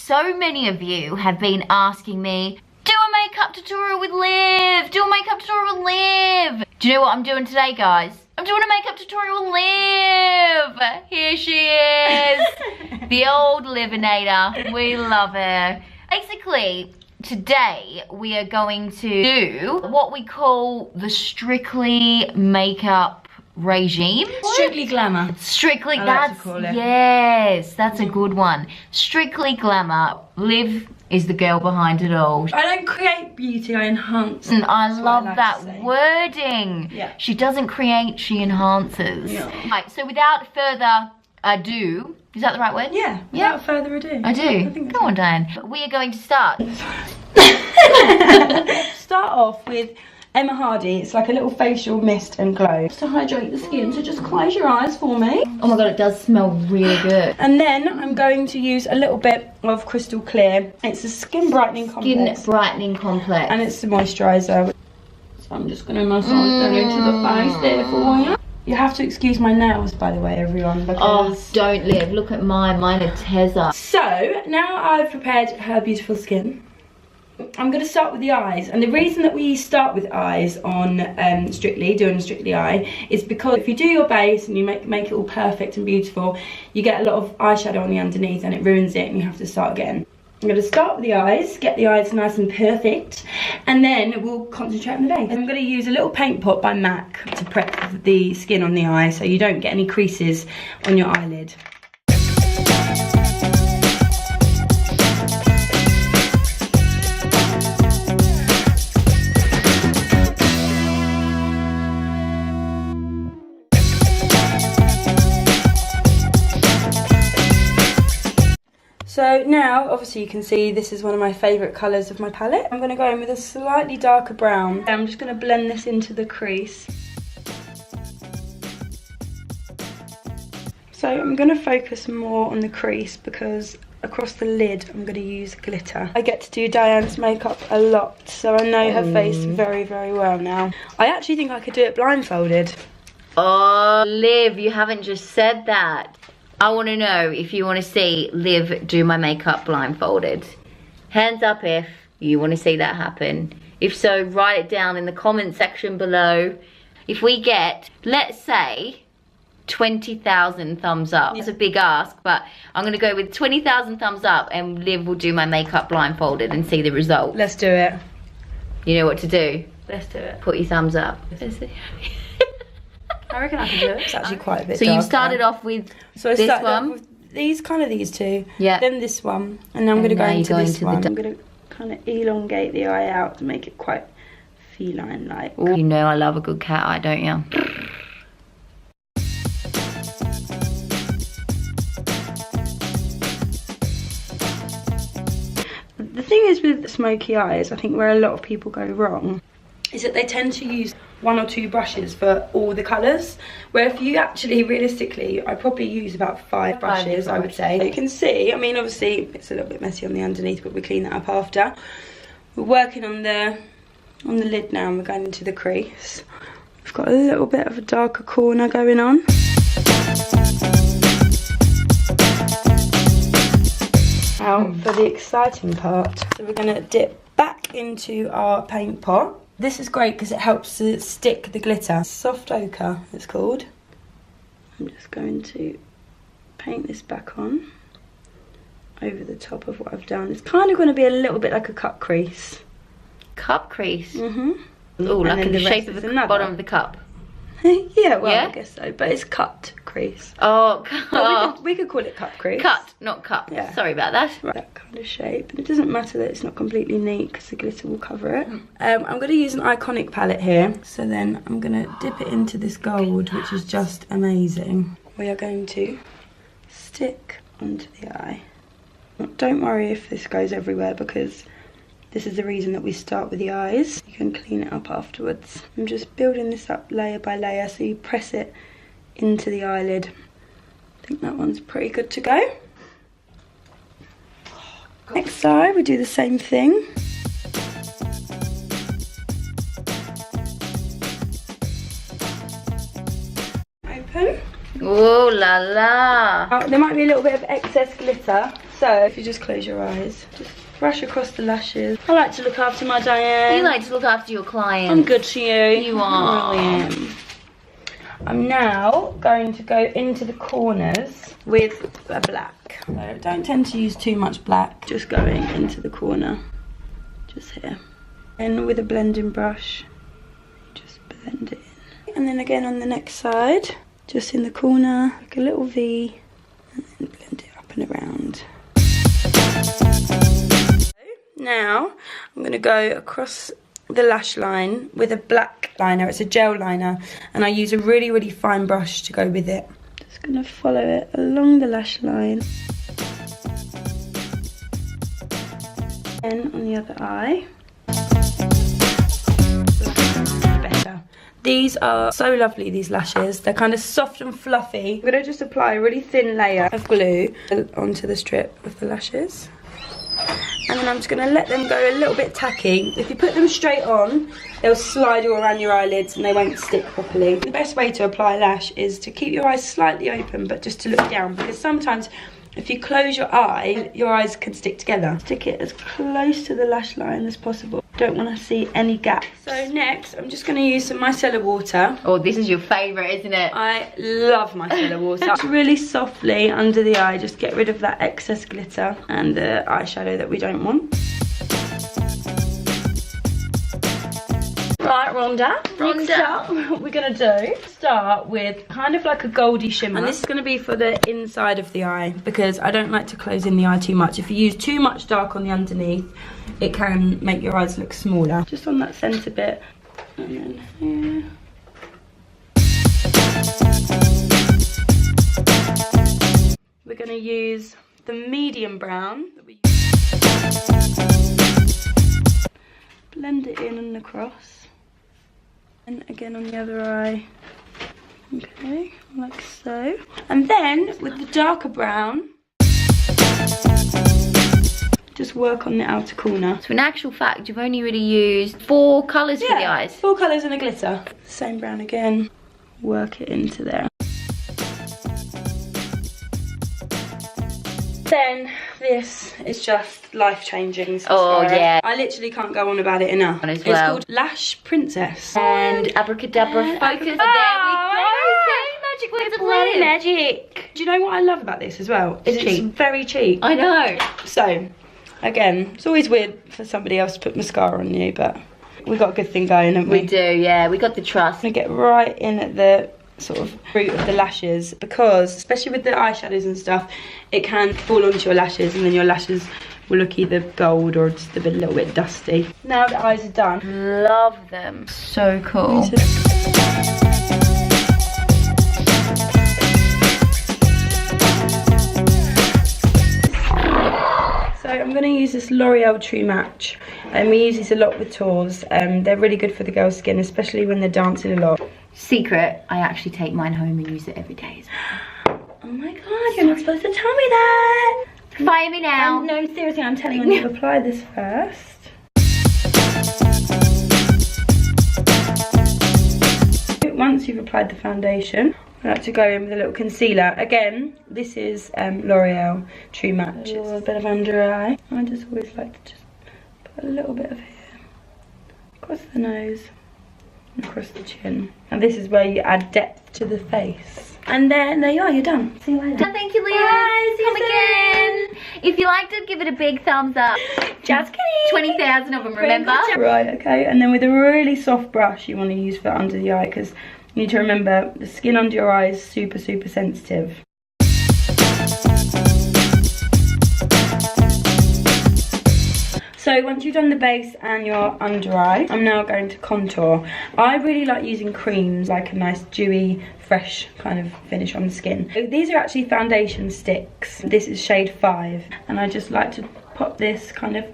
So many of you have been asking me, do a makeup tutorial with Liv, do a makeup tutorial with Liv. Do you know what I'm doing today, guys? I'm doing a makeup tutorial with Liv. Here she is. The old Livinator. We love her. Basically, today we are going to do what we call the Strictly makeup regime. Strictly Glamour. Strictly, like to call it. Yes, that's a good one. Strictly Glamour. Liv is the girl behind it all. I don't create beauty, I enhance. And I love like that to say. wording. Yeah. She doesn't create, she enhances. Yeah. Right, so without further ado, is that the right word? Yeah, without further ado. I do. think Go on, Diane. We are going to start. Start off with Emma Hardy. It's like a little facial mist and glow. Just to hydrate the skin, so just close your eyes for me. Oh my god, it does smell really good. And then I'm going to use a little bit of Crystal Clear. It's a skin brightening complex. Skin brightening complex. And it's the moisturiser. So I'm just going to massage that into the face there for you. You have to excuse my nails, by the way, everyone, because... Oh, don't Liv. Look at mine. Mine are Tezza. So, now I've prepared her beautiful skin. I'm going to start with the eyes, and the reason that we start with eyes on doing Strictly Eye, is because if you do your base and you make it all perfect and beautiful, you get a lot of eyeshadow on the underneath and it ruins it and you have to start again. I'm going to start with the eyes, get the eyes nice and perfect, and then we'll concentrate on the base. I'm going to use a little paint pot by MAC to prep the skin on the eye so you don't get any creases on your eyelid. So now, obviously you can see this is one of my favourite colours of my palette. I'm going to go in with a slightly darker brown. I'm just going to blend this into the crease. So I'm going to focus more on the crease because across the lid I'm going to use glitter. I get to do Diane's makeup a lot, so I know her face very, very well now. I actually think I could do it blindfolded. Oh, Liv, you haven't just said that. I want to know if you want to see Liv do my makeup blindfolded. Hands up if you want to see that happen. If so, write it down in the comment section below. If we get, let's say, 20,000 thumbs up. It's a big ask, but I'm going to go with 20,000 thumbs up and Liv will do my makeup blindfolded and see the result. Let's do it. You know what to do? Let's do it. Put your thumbs up. I reckon I can do it. It's actually quite a bit So darker. you started off with I this started one? off with these two. Yeah. Then this one. And now I'm going to go now you into go this into the one. dark. I'm going to kind of elongate the eye out to make it quite feline-like. You know I love a good cat eye, don't you? The thing is with smoky eyes, I think where a lot of people go wrong, is that they tend to use one or two brushes for all the colours, where if you actually, realistically, I probably use about five brushes, I would say. You can see, I mean, obviously, it's a little bit messy on the underneath, but we clean that up after. We're working on the lid now, and we're going into the crease. We've got a little bit of a darker corner going on. Now for the exciting part. So we're going to dip back into our paint pot. This is great because it helps to stick the glitter. Soft ochre, it's called. I'm just going to paint this back on over the top of what I've done. It's kind of going to be a little bit like a cup crease. Cup crease? Mm-hmm. Oh, like in the rest shape of is the another. bottom of the cup. Yeah, well, Yeah? I guess so. But it's cut crease. Oh, But we could call it cup crease. cut, not cup. Yeah. Sorry about that. Right, that kind of shape. And it doesn't matter that it's not completely neat because the glitter will cover it. I'm going to use an Iconic palette here. So then I'm going to dip it into this gold, which is just amazing. We are going to stick onto the eye. Don't worry if this goes everywhere because this is the reason that we start with the eyes. You can clean it up afterwards. I'm just building this up layer by layer so you press it into the eyelid. I think that one's pretty good to go. Next side, we do the same thing. Open. Oh la la. There might be a little bit of excess glitter So if you just close your eyes, just brush across the lashes. I like to look after my Diane. You like to look after your clients. I'm good to you. You are. I really am. I'm now going to go into the corners with a black. So don't tend to use too much black. Just going into the corner, just here. And with a blending brush, just blend it in. And then again on the next side, just in the corner, like a little V, and then blend it up and around. Now I'm going to go across the lash line with a black liner. It's a gel liner, and I use a really fine brush to go with it. Just going to follow it along the lash line. And on the other eye. Better. These are so lovely, these lashes. They're kind of soft and fluffy. I'm going to just apply a really thin layer of glue onto the strip of the lashes. And then I'm just going to let them go a little bit tacky. If you put them straight on, they'll slide all around your eyelids and they won't stick properly. The best way to apply lash is to keep your eyes slightly open, but just to look down, because sometimes if you close your eyes can stick together. Stick it as close to the lash line as possible. Don't want to see any gaps. So next, I'm just going to use some micellar water. Oh, this is your favourite, isn't it? I love micellar water. Just really softly under the eye, just get rid of that excess glitter and the eyeshadow that we don't want. Right, Rhonda. Next up, what we're going to start with kind of like a goldy shimmer. And this is going to be for the inside of the eye, because I don't like to close in the eye too much. If you use too much dark on the underneath, it can make your eyes look smaller. Just on that centre bit. And then here. We're going to use the medium brown. Blend it in and across. And again on the other eye. Okay, like so. And then with the darker brown, just work on the outer corner. So in actual fact, you've only really used 4 colours for the eyes. 4 colours and a glitter. Same brown again. Work it into there. Then this is just life-changing. Oh yeah. I literally can't go on about it enough. As It's well. called Lash Princess. And abracadabra focus. There we go. Say magic words of Bloody life. magic. Do you know what I love about this as well? Is it's cheap. very cheap. I know. So, again, it's always weird for somebody else to put mascara on you, but we got a good thing going, haven't we? We do, yeah. We got the trust. I'm gonna get right in at the sort of root of the lashes, because especially with the eyeshadows and stuff, it can fall onto your lashes and then your lashes will look either gold or just a little bit dusty. Now the eyes are done. Love them. So cool. So I'm going to use this L'Oreal True Match, and we use these a lot with tours. They're really good for the girl's skin, especially when they're dancing a lot. Secret, I actually take mine home and use it every day. Oh my god, you're not supposed to tell me that! Fire me now. No, seriously, I'm telling you to apply this first. Once you've applied the foundation, I like to go in with a little concealer. Again, this is L'Oreal True Match. It's a bit of under eye. I just always like to just put a little bit of here across the nose and across the chin. And this is where you add depth to the face. And then there you are, you're done. See you later. Thank you, Liz. Bye, see you Come again. If you liked it, give it a big thumbs up. Just kidding. 20,000 of them, remember? Right, okay. And then with a really soft brush you want to use for under the eye, because you need to remember the skin under your eye is super sensitive. So once you've done the base and your under eye, I'm now going to contour. I really like using creams, like a nice dewy, fresh kind of finish on the skin. So these are actually foundation sticks. This is shade 5, and I just like to pop this kind of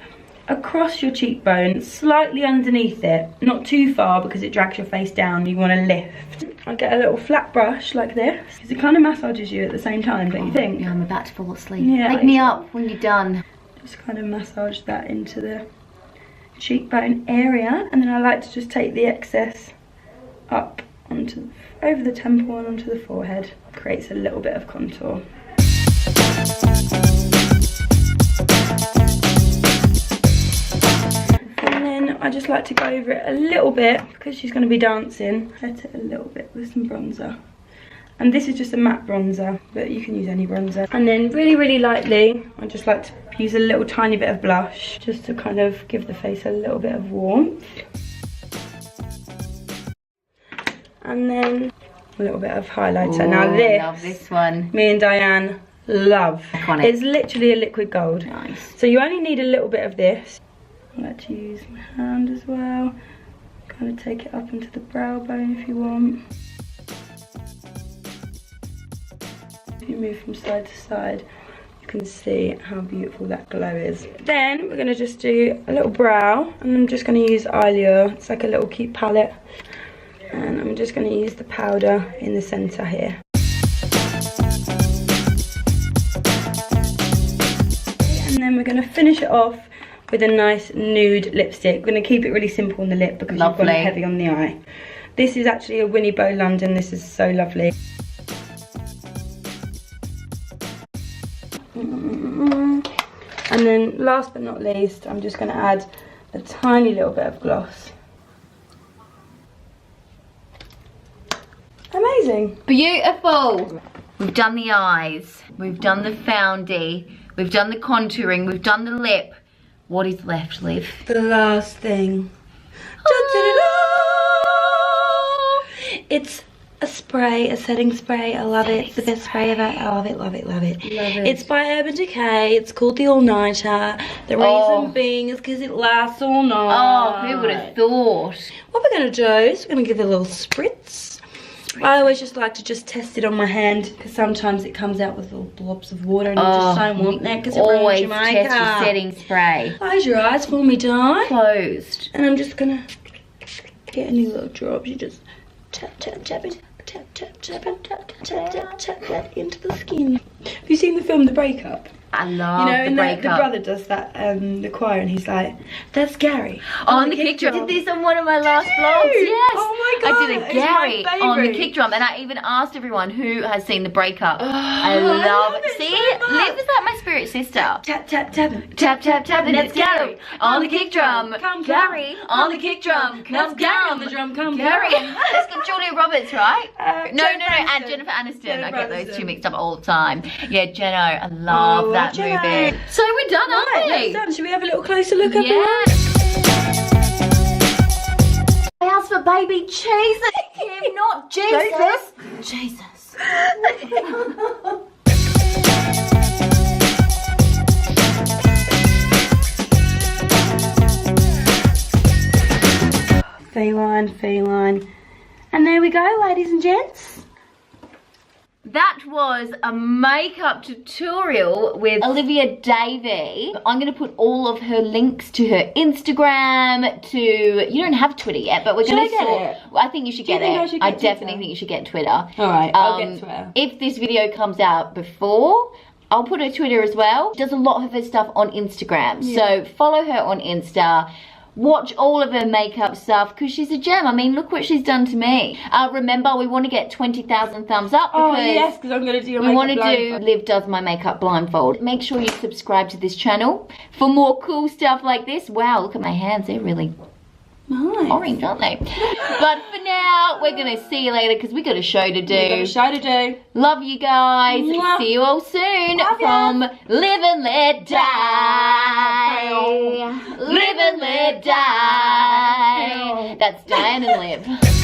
across your cheekbone, slightly underneath it, not too far because it drags your face down. You want to lift. I get a little flat brush like this, because it kind of massages you at the same time, don't you think? Yeah, I'm about to fall asleep. Yeah, Wake me up when you're done. Just kind of massage that into the cheekbone area, and then I like to just take the excess up onto over the temple and onto the forehead. Creates a little bit of contour. just like to go over it a little bit because she's going to be dancing. Set it a little bit with some bronzer. And this is just a matte bronzer, but you can use any bronzer. And then really, really lightly, I just like to use a little tiny bit of blush just to kind of give the face a little bit of warmth. And then a little bit of highlighter. Ooh, now this, I love this one. me and Diane love. Iconic. It's literally a liquid gold. Nice. So you only need a little bit of this. I like to use my hand as well. Kind of take it up into the brow bone if you want. If you move from side to side, you can see how beautiful that glow is. Then we're going to just do a little brow, and I'm just going to use Alure. It's like a little cute palette. And I'm just going to use the powder in the centre here. And then we're going to finish it off with a nice nude lipstick. We're going to keep it really simple on the lip because you've gone heavy on the eye. This is actually a Winnie Bow London. This is so lovely. And then last but not least, I'm just going to add a tiny little bit of gloss. Amazing. Beautiful. We've done the eyes, we've done the foundy, we've done the contouring, we've done the lip. What is left, Liv? The last thing. It's a spray, a setting spray. I love it. It's the best spray ever. I love it, love it, love it. Love it. It's by Urban Decay. It's called the All Nighter. The reason being is because it lasts all night. Oh, who would have thought? What we're going to do is we're going to give it a little spritz. I always just like to just test it on my hand because sometimes it comes out with little blobs of water and you just don't want that because it ruins Always your test makeup. your setting spray. Close your eyes for me, Di. Closed. And I'm just going to get any little drops. You just tap, tap, tap it. Tap, tap, tap, tap, tap, tap, tap, tap that into the skin. Have you seen the film The Breakup? I love You know, the and breakup. the brother does that, the choir, and he's like, "That's Gary." On the kick drum. I did this on one of my last vlogs. Yes. Oh my god. I did a it's Gary my on the favourite. kick drum, and I even asked everyone who has seen the breakup. I I love love it. it See, so much. Liv is like my spirit sister. Tap, tap, tap. Tap, tap, tap, and it's Gary on the kick drum. Come, Gary on the kick drum. That's Gary on the drum. Come, Gary. That's got Julia Roberts, right? No, Jennifer and Aniston. Jennifer Aniston. Jennifer I get those two Aniston. mixed up all the time. Yeah, Jenno. I love Oh, that Jenno. movie. So we're done, aren't Right, we? that's done. Should we have a little closer look at Yeah. I asked for baby Jesus, Kim, not Jesus. Jesus. Feline, feline. And there we go, ladies and gents. That was a makeup tutorial with Olivia Davey. I'm going to put all of her links to her Instagram, to... You don't have Twitter yet, but we're going to... Should I get it? I think you should Do you get think it. I should I get definitely Twitter? think you should get Twitter. Alright, I'll get Twitter. If this video comes out before, I'll put her Twitter as well. She does a lot of her stuff on Instagram. Yeah. So follow her on Insta. Watch all of her makeup stuff because she's a gem. I mean, look what she's done to me. Remember, we want to get 20,000 thumbs up because Oh yes, because I'm going to do your we makeup want to do blindfold. Liv Does My Makeup Blindfold. Make sure you subscribe to this channel for more cool stuff like this. Wow, look at my hands. They're really Nice. orange, aren't they? But for now, we're going to see you later because we got a show to do. We've got a show to do. Love you guys. Mwah. See you all soon Love ya. from Live and Let Die. Live and Let Die. That's Diane and Liv.